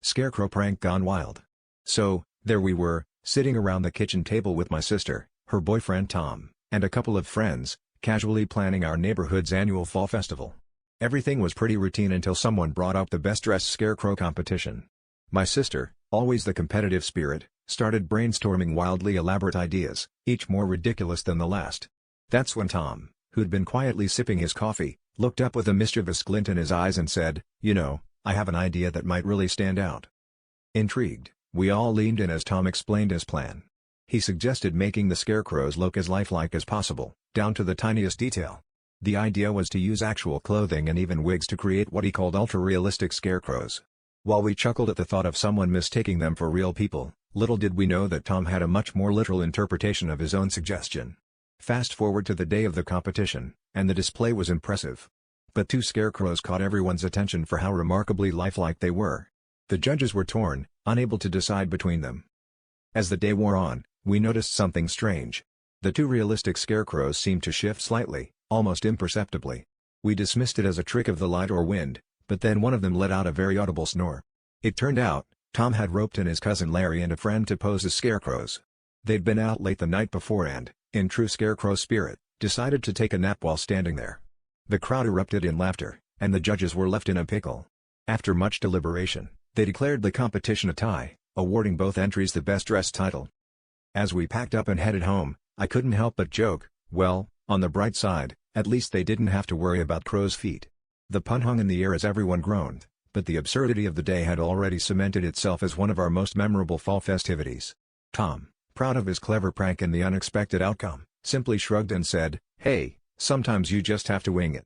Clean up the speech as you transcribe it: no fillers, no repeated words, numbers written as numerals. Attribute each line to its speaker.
Speaker 1: Scarecrow prank gone wild. So, there we were, sitting around the kitchen table with my sister, her boyfriend Tom, and a couple of friends, casually planning our neighborhood's annual fall festival. Everything was pretty routine until someone brought up the best-dressed scarecrow competition. My sister, always the competitive spirit, started brainstorming wildly elaborate ideas, each more ridiculous than the last. That's when Tom, who'd been quietly sipping his coffee, looked up with a mischievous glint in his eyes and said, "You know, I have an idea that might really stand out." Intrigued, we all leaned in as Tom explained his plan. He suggested making the scarecrows look as lifelike as possible, down to the tiniest detail. The idea was to use actual clothing and even wigs to create what he called ultra-realistic scarecrows. While we chuckled at the thought of someone mistaking them for real people, little did we know that Tom had a much more literal interpretation of his own suggestion. Fast forward to the day of the competition, and the display was impressive. But two scarecrows caught everyone's attention for how remarkably lifelike they were. The judges were torn, unable to decide between them. As the day wore on, we noticed something strange. The two realistic scarecrows seemed to shift slightly, almost imperceptibly. We dismissed it as a trick of the light or wind, but then one of them let out a very audible snore. It turned out, Tom had roped in his cousin Larry and a friend to pose as scarecrows. They'd been out late the night before and, in true scarecrow spirit, decided to take a nap while standing there. The crowd erupted in laughter, and the judges were left in a pickle. After much deliberation, they declared the competition a tie, awarding both entries the Best Dressed title. As we packed up and headed home, I couldn't help but joke, well, on the bright side, at least they didn't have to worry about crow's feet. The pun hung in the air as everyone groaned, but the absurdity of the day had already cemented itself as one of our most memorable fall festivities. Tom, proud of his clever prank and the unexpected outcome, simply shrugged and said, "Hey, sometimes you just have to wing it."